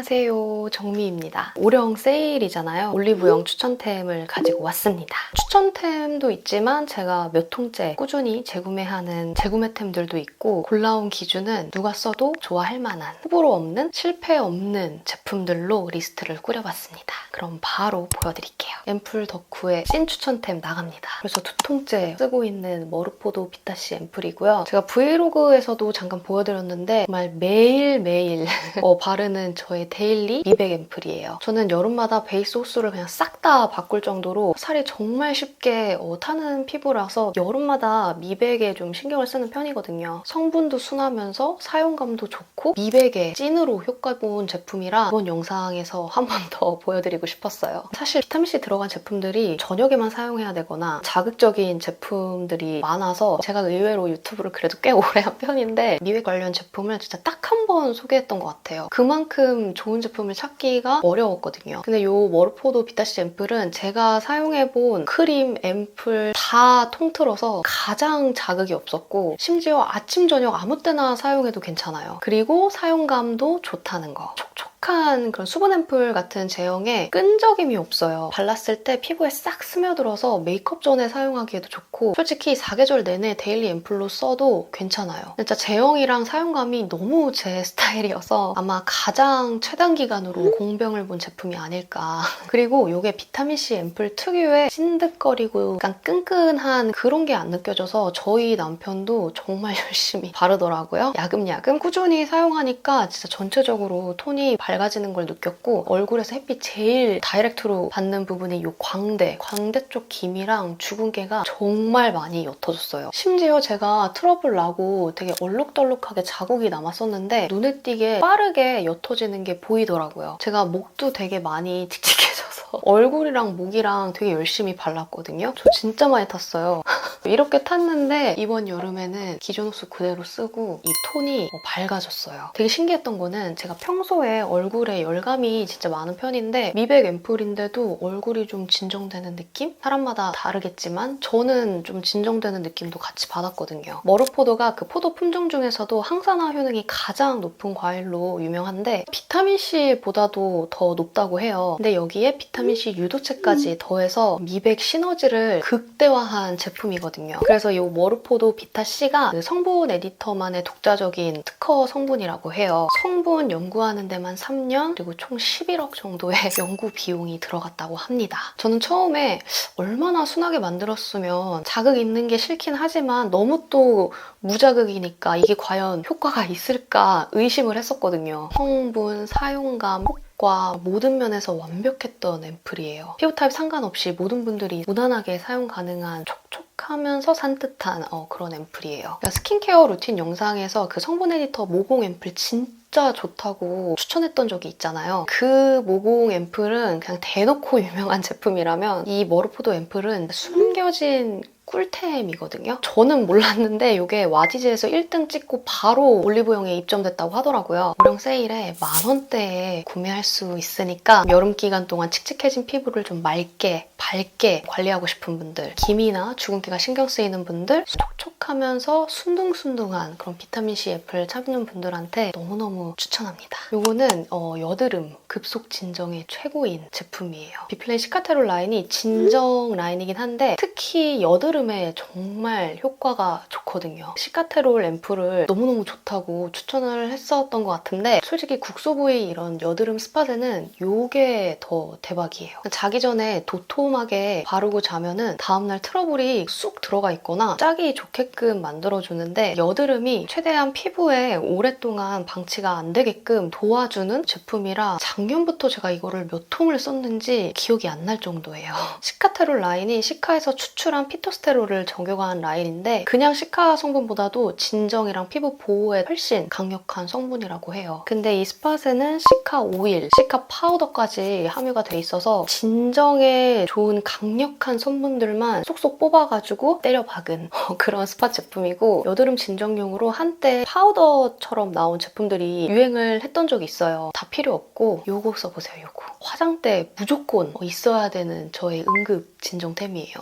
안녕하세요, 정미입니다. 올영 세일이잖아요. 올리브영 추천템을 가지고 왔습니다. 추천템도 있지만 제가 몇 통째 꾸준히 재구매하는 재구매템들도 있고, 골라온 기준은 누가 써도 좋아할 만한, 호불호 없는, 실패 없는 제품들로 리스트를 꾸려봤습니다. 그럼 바로 보여드릴게요. 앰플 덕후의 찐 추천템 나갑니다. 그래서 2통째 쓰고 있는 머루포도 비타C 앰플이고요. 제가 브이로그에서도 잠깐 보여드렸는데 정말 매일매일 바르는 저의 데일리 미백 앰플이에요. 저는 여름마다 베이스 호수를 그냥 싹 다 바꿀 정도로 살이 정말 쉽게 타는 피부라서 여름마다 미백에 좀 신경을 쓰는 편이거든요. 성분도 순하면서 사용감도 좋고 미백에 찐으로 효과 본 제품이라 이번 영상에서 한 번 더 보여드리고 싶었어요. 사실 비타민C 들어간 제품들이 저녁에만 사용해야 되거나 자극적인 제품들이 많아서 제가 의외로 유튜브를 그래도 꽤 오래 한 편인데 미백 관련 제품을 진짜 딱 한 번 소개했던 것 같아요. 그만큼 좋은 제품을 찾기가 어려웠거든요. 근데 이 머루포도 비타C 앰플은 제가 사용해본 크림, 앰플 다 통틀어서 가장 자극이 없었고 심지어 아침, 저녁 아무 때나 사용해도 괜찮아요. 그리고 사용감도 좋다는 거. 촉촉한 그런 수분 앰플 같은 제형에 끈적임이 없어요. 발랐을 때 피부에 싹 스며들어서 메이크업 전에 사용하기에도 좋고, 솔직히 사계절 내내 데일리 앰플로 써도 괜찮아요. 진짜 제형이랑 사용감이 너무 제 스타일이어서 아마 가장 최단 기간으로 공병을 본 제품이 아닐까. 그리고 이게 비타민C 앰플 특유의 찐득거리고 약간 끈끈한 그런 게 안 느껴져서 저희 남편도 정말 열심히 바르더라고요. 야금야금 꾸준히 사용하니까 진짜 전체적으로 톤이 밝아지는 걸 느꼈고, 얼굴에서 햇빛 제일 다이렉트로 받는 부분이 이 광대 쪽 기미랑 주근깨가 정말 많이 옅어졌어요. 심지어 제가 트러블 나고 되게 얼룩덜룩하게 자국이 남았었는데 눈에 띄게 빠르게 옅어지는 게 보이더라고요. 제가 목도 되게 많이 칙칙해져서 얼굴이랑 목이랑 되게 열심히 발랐거든요. 저 진짜 많이 탔어요. 이렇게 탔는데 이번 여름에는 기존 호수 그대로 쓰고 이 톤이 밝아졌어요. 되게 신기했던 거는 제가 평소에 얼굴에 열감이 진짜 많은 편인데 미백 앰플인데도 얼굴이 좀 진정되는 느낌? 사람마다 다르겠지만 저는 좀 진정되는 느낌도 같이 받았거든요. 머루포도가 그 포도 품종 중에서도 항산화 효능이 가장 높은 과일로 유명한데 비타민C보다도 더 높다고 해요. 근데 여기에 비타민C 유도체까지 더해서 미백 시너지를 극대화한 제품이거든요. 그래서 이 머루포도 비타C가 그 성분 에디터만의 독자적인 특허 성분이라고 해요. 성분 연구하는 데만 3년 그리고 총 11억 정도의 연구 비용이 들어갔다고 합니다. 저는 처음에 얼마나 순하게 만들었으면 자극 있는 게 싫긴 하지만 너무 또 무자극이니까 이게 과연 효과가 있을까 의심을 했었거든요. 성분, 사용감, 과 모든 면에서 완벽했던 앰플이에요. 피부 타입 상관없이 모든 분들이 무난하게 사용 가능한 촉촉하면서 산뜻한 그런 앰플이에요. 그러니까 스킨케어 루틴 영상에서 그 성분 에디터 모공 앰플 진짜 좋다고 추천했던 적이 있잖아요. 그 모공 앰플은 그냥 대놓고 유명한 제품이라면 이 머루포도 앰플은 숨겨진 꿀템이거든요. 저는 몰랐는데 이게 와디즈에서 1등 찍고 바로 올리브영에 입점됐다고 하더라고요. 올영 세일에 10,000원대에 구매할 수 있으니까 여름 기간 동안 칙칙해진 피부를 좀 맑게, 밝게 관리하고 싶은 분들, 기미나 주근깨가 신경 쓰이는 분들, 촉촉하면서 순둥순둥한 그런 비타민C 앰플 찾는 분들한테 너무너무 추천합니다. 이거는 여드름 급속 진정의 최고인 제품이에요. 비플레인 시카테롤 라인이 진정 라인이긴 한데 특히 여드름에 정말 효과가 좋거든요. 시카테롤 앰플을 너무너무 좋다고 추천을 했었던 것 같은데 솔직히 국소 부위 이런 여드름 스팟에는 이게 더 대박이에요. 자기 전에 도톰하게 바르고 자면은 다음날 트러블이 쑥 들어가 있거나 짜기 좋게끔 만들어주는데 여드름이 최대한 피부에 오랫동안 방치가 안 되게끔 도와주는 제품이라 작년부터 제가 이거를 몇 통을 썼는지 기억이 안 날 정도예요. 시카테롤 라인이 시카에서 추출한 피토스테롤을 정교화한 라인인데 그냥 시카 성분보다도 진정이랑 피부 보호에 훨씬 강력한 성분이라고 해요. 근데 이 스팟에는 시카 오일, 시카 파우더까지 함유가 돼 있어서 진정에 좋은 강력한 성분들만 쏙쏙 뽑아가지고 때려 박은 그런 스팟 제품이고, 여드름 진정용으로 한때 파우더처럼 나온 제품들이 유행을 했던 적이 있어요. 다 필요 없고 요거 써보세요. 요거 화장대 무조건 있어야 되는 저의 응급 진정템이에요.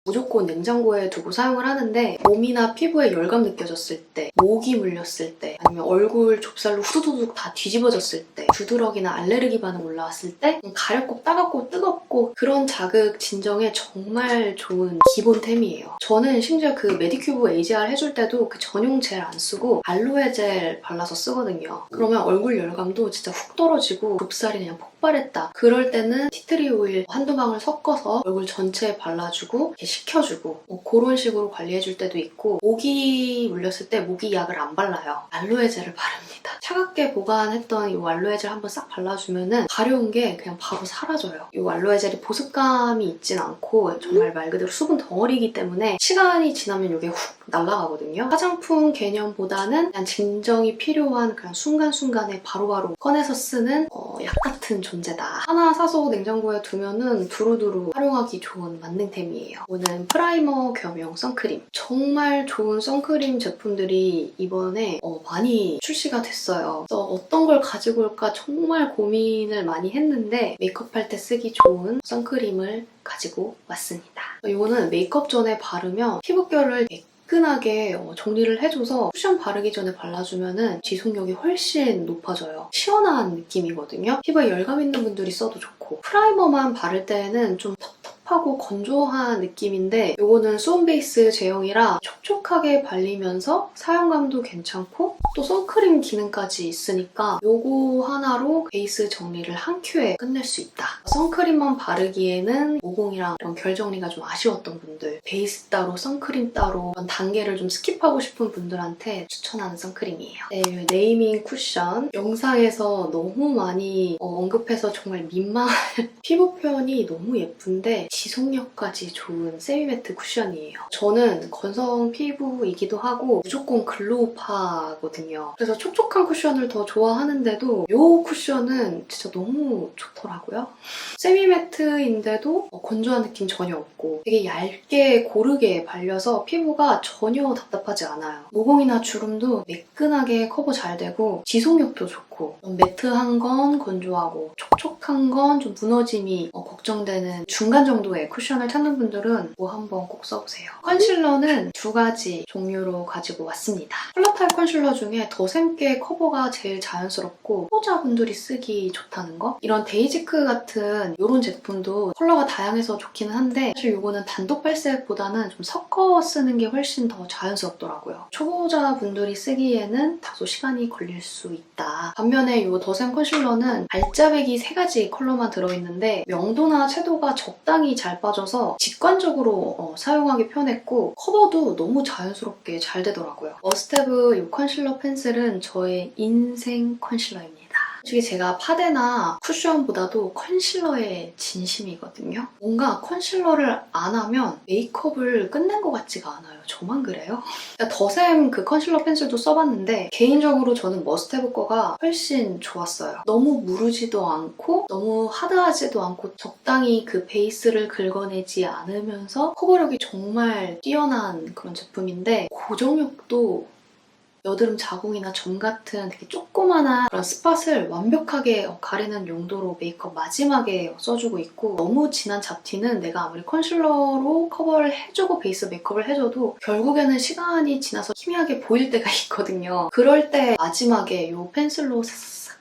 무조건 냉장고에 두고 사용을 하는데 몸이나 피부에 열감 느껴졌을 때, 모기 물렸을 때, 아니면 얼굴 좁쌀로 후두둑 다 뒤집어졌을 때, 두드러기나 알레르기 반응 올라왔을 때 가렵고 따갑고 뜨겁고 그런 자극 진정에 정말 좋은 기본템이에요. 저는 심지어 그 메디큐브 AGR 해줄 때도 그 전용 젤 안 쓰고 알로에 젤 발라서 쓰거든요. 그러면 얼굴 열감도 진짜 훅 떨어지고 좁쌀이 그냥 폭발했다. 그럴 때는 티트리 오일 한두 방울 섞어서 얼굴 전체에 발라주고 이렇게 식혀주고 그런 식으로 관리해줄 때도 있고, 모기 물렸을 때 모기약을 안 발라요. 알로에 젤을 바릅니다. 차갑게 보관했던 이 알로에 젤 한번 싹 발라주면은 가려운 게 그냥 바로 사라져요. 이 알로에 젤이 보습감이 있진 않고 정말 말 그대로 수분 덩어리이기 때문에 시간이 지나면 이게 훅 날아가거든요. 화장품 개념보다는 그냥 진정이 필요한 그냥 순간순간에 바로바로 꺼내서 쓰는 약 같은 존재다. 하나 사서 냉장고에 두면은 두루두루 활용하기 좋은 만능템이에요. 이거는 프라이머 겸용 선크림. 정말 좋은 선크림 제품들이 이번에 많이 출시가 됐어요. 그래서 어떤 걸 가지고 올까 정말 고민을 많이 했는데 메이크업할 때 쓰기 좋은 선크림을 가지고 왔습니다. 이거는 메이크업 전에 바르면 피부결을 매끈하게 정리를 해줘서 쿠션 바르기 전에 발라주면 지속력이 훨씬 높아져요. 시원한 느낌이거든요. 피부에 열감 있는 분들이 써도 좋고, 프라이머만 바를 때는 좀 텁텁하고 건조한 느낌인데 이거는 수온 베이스 제형이라 촉촉하게 발리면서 사용감도 괜찮고 또 선크림 기능까지 있으니까 이거 하나로 베이스 정리를 한 큐에 끝낼 수 있다. 선크림만 바르기에는 모공이랑 이런 결 정리가 좀 아쉬웠던 분들, 베이스 따로 선크림 따로 이런 단계를 좀 스킵하고 싶은 분들한테 추천하는 선크림이에요. 네, 네이밍 쿠션 영상에서 너무 많이 언급해서 정말 민망한 피부 표현이 너무 예쁜데 지속력까지 좋은 세미매트 쿠션이에요. 저는 건성 피부이기도 하고 무조건 글로우파거든요. 그래서 촉촉한 쿠션을 더 좋아하는데도 이 쿠션은 진짜 너무 좋더라고요. 세미매트인데도 건조한 느낌 전혀 없고 되게 얇게 고르게 발려서 피부가 전혀 답답하지 않아요. 모공이나 주름도 매끈하게 커버 잘 되고 지속력도 좋고, 매트한 건 건조하고 촉촉한 건 좀 무너짐이 걱정되는 중간 정도의 쿠션을 찾는 분들은 이거 한번 꼭 써보세요. 컨실러는 두 가지 종류로 가지고 왔습니다. 컬러 타입 컨실러 중에 더샘께 커버가 제일 자연스럽고 초보자분들이 쓰기 좋다는 거? 이런 데이지크 같은 이런 제품도 컬러가 다양해서 좋기는 한데 사실 이거는 단독 발색보다는 좀 섞어 쓰는 게 훨씬 더 자연스럽더라고요. 초보자분들이 쓰기에는 다소 시간이 걸릴 수 있다. 반면에 이 더샘 컨실러는 알짜배기 3가지 컬러만 들어있는데 명도나 채도가 적당히 잘 빠져서 직관적으로 사용하기 편했고 커버도 너무 자연스럽게 잘 되더라고요. 머스테브 이 컨실러 펜슬은 저의 인생 컨실러입니다. 솔직히 제가 파데나 쿠션보다도 컨실러에 진심이거든요. 뭔가 컨실러를 안 하면 메이크업을 끝낸 것 같지가 않아요. 저만 그래요? 더샘 그 컨실러 펜슬도 써봤는데 개인적으로 저는 머스테브 거가 훨씬 좋았어요. 너무 무르지도 않고 너무 하드하지도 않고 적당히 그 베이스를 긁어내지 않으면서 커버력이 정말 뛰어난 그런 제품인데 고정력도 여드름 자국이나 점 같은 되게 조그만한 그런 스팟을 완벽하게 가리는 용도로 메이크업 마지막에 써주고 있고, 너무 진한 잡티는 내가 아무리 컨실러로 커버를 해주고 베이스 메이크업을 해줘도 결국에는 시간이 지나서 희미하게 보일 때가 있거든요. 그럴 때 마지막에 이 펜슬로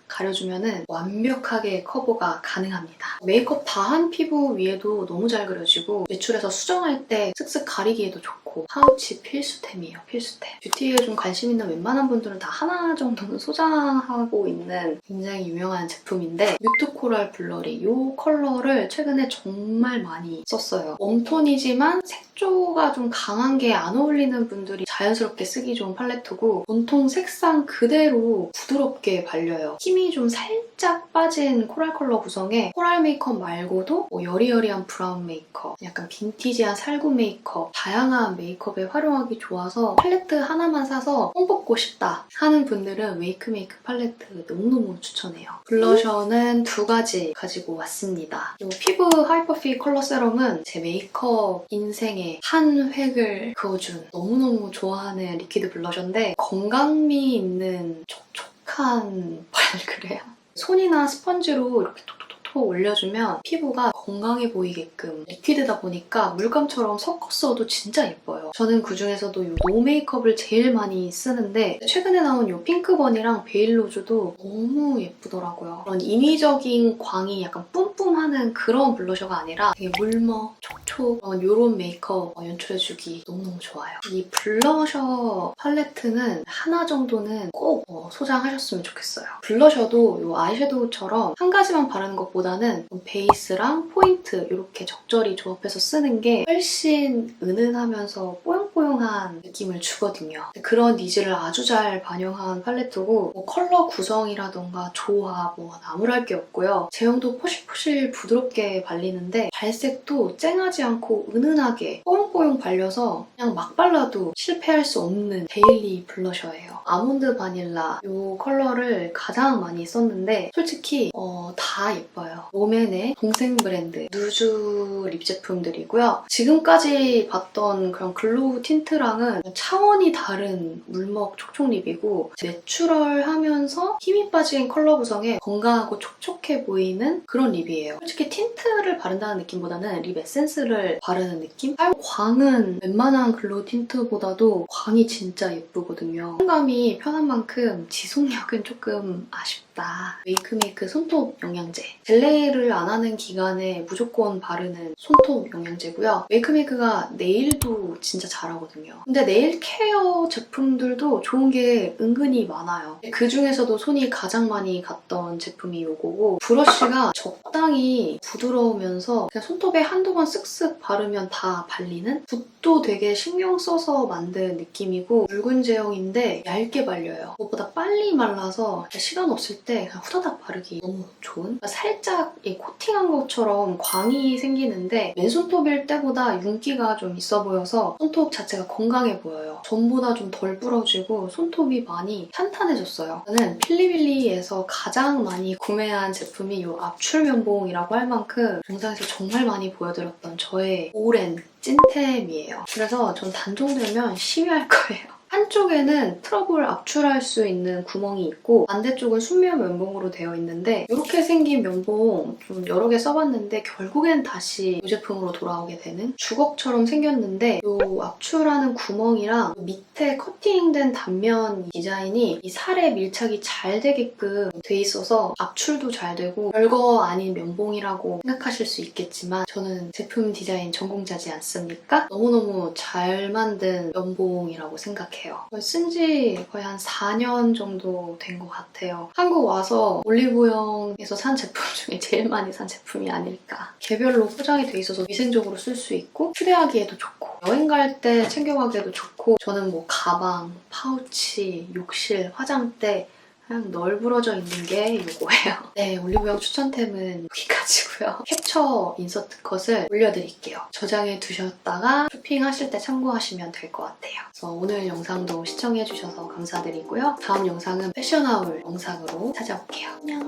가려주면 완벽하게 커버가 가능합니다. 메이크업 다 한 피부 위에도 너무 잘 그려지고 외출해서 수정할 때 슥슥 가리기에도 좋고 파우치 필수템이에요. 필수템. 뷰티에 좀 관심 있는 웬만한 분들은 다 하나 정도는 소장하고 있는 굉장히 유명한 제품인데 뮤트 코랄 블러리 이 컬러를 최근에 정말 많이 썼어요. 웜톤이지만 색조가 좀 강한 게 안 어울리는 분들이 자연스럽게 쓰기 좋은 팔레트고 본통 색상 그대로 부드럽게 발려요. 힘이 좀 살짝 빠진 코랄 컬러 구성에 코랄 메이크업 말고도 여리여리한 브라운 메이크업, 약간 빈티지한 살구 메이크업, 다양한 메이크업에 활용하기 좋아서 팔레트 하나만 사서 뽕 뽑고 싶다 하는 분들은 웨이크메이크 팔레트 너무너무 추천해요. 블러셔는 2가지 가지고 왔습니다. 이 피부 하이퍼피 컬러 세럼은 제 메이크업 인생에 한 획을 그어준 너무너무 좋아하는 리퀴드 블러셔인데 건강미 있는 촉촉한 발그레야. 손이나 스펀지로 이렇게 톡톡톡톡 톡톡 올려주면 피부가 건강해 보이게끔 리퀴드다 보니까 물감처럼 섞었어도 진짜 예뻐요. 저는 그중에서도 이 노 메이크업을 제일 많이 쓰는데 최근에 나온 이 핑크버니랑 베일로즈도 너무 예쁘더라고요. 그런 인위적인 광이 약간 뿜뿜하는 그런 블러셔가 아니라 되게 물먹, 촉촉 이런 메이크업 연출해주기 너무너무 좋아요. 이 블러셔 팔레트는 하나 정도는 꼭 소장하셨으면 좋겠어요. 블러셔도 이 아이섀도우처럼 한 가지만 바르는 것보다는 베이스랑 포인트 이렇게 적절히 조합해서 쓰는 게 훨씬 은은하면서 뽀용뽀용한 느낌을 주거든요. 그런 니즈를 아주 잘 반영한 팔레트고 컬러 구성이라던가 조합 나무랄 게 없고요. 제형도 포실포실 부드럽게 발리는데 발색도 쨍하지 않고 은은하게 뽀용뽀용 발려서 그냥 막 발라도 실패할 수 없는 데일리 블러셔예요. 아몬드 바닐라 이 컬러를 가장 많이 썼는데 솔직히 다 예뻐요. 롬앤의 동생 브랜드 누주 립 제품들이고요. 지금까지 봤던 그런 글로우 틴트랑은 차원이 다른 물먹 촉촉 립이고 내추럴하면서 힘이 빠진 컬러 구성에 건강하고 촉촉해 보이는 그런 립이에요. 솔직히 틴트를 바른다는 느낌보다는 립 에센스를 바르는 느낌? 광은 웬만한 글로우 틴트보다도 광이 진짜 예쁘거든요. 사용감이 편한 만큼 지속력은 조금 아쉽다. 웨이크메이크 손톱 영양제. 젤레이를 안 하는 기간에 무조건 바르는 손톱 영양제고요. 웨이크메이크가 네일도 진짜 잘하거든요. 근데 네일 케어 제품들도 좋은 게 은근히 많아요. 그중에서도 손이 가장 많이 갔던 제품이 이거고 브러쉬가 적당히 부드러우면서 그냥 손톱에 한두 번 쓱쓱 바르면 다 발리는? 붓도 되게 신경 써서 만든 느낌이고 묽은 제형인데 얇게 발려요. 그것보다 빨리 말라서 시간 없을 때 그냥 후다닥 바르기 너무 좋은? 살짝 코팅한 것처럼 광이 생기는데 맨손톱일 때보다 윤기가 좀 있어 보여서 손톱 자체가 건강해 보여요. 전보다 좀 덜 부러지고 손톱이 많이 탄탄해졌어요. 저는 필리빌리에서 가장 많이 구매한 제품이 이 압출 면봉이라고 할 만큼 영상에서 정말 많이 보여드렸던 저의 오랜 찐템이에요. 그래서 전 단종되면 시위할 거예요. 한쪽에는 트러블 압출할 수 있는 구멍이 있고 반대쪽은 순면 면봉으로 되어 있는데 이렇게 생긴 면봉 좀 여러 개 써봤는데 결국엔 다시 이 제품으로 돌아오게 되는 주걱처럼 생겼는데 이 압출하는 구멍이랑 밑에 커팅된 단면 디자인이 이 살에 밀착이 잘 되게끔 돼 있어서 압출도 잘 되고 별거 아닌 면봉이라고 생각하실 수 있겠지만 저는 제품 디자인 전공자지 않습니까? 너무너무 잘 만든 면봉이라고 생각해요. 쓴지 거의 한 4년 정도 된 것 같아요. 한국 와서 올리브영에서 산 제품 중에 제일 많이 산 제품이 아닐까. 개별로 포장이 돼 있어서 위생적으로 쓸 수 있고 휴대하기에도 좋고 여행 갈 때 챙겨가기에도 좋고 저는 가방, 파우치, 욕실, 화장대 그냥 널브러져 있는 게 이거예요. 네, 올리브영 추천템은 여기까지고요. 캡처 인서트 컷을 올려드릴게요. 저장해 두셨다가 쇼핑하실 때 참고하시면 될 것 같아요. 그래서 오늘 영상도 시청해주셔서 감사드리고요. 다음 영상은 패션하울 영상으로 찾아올게요. 안녕.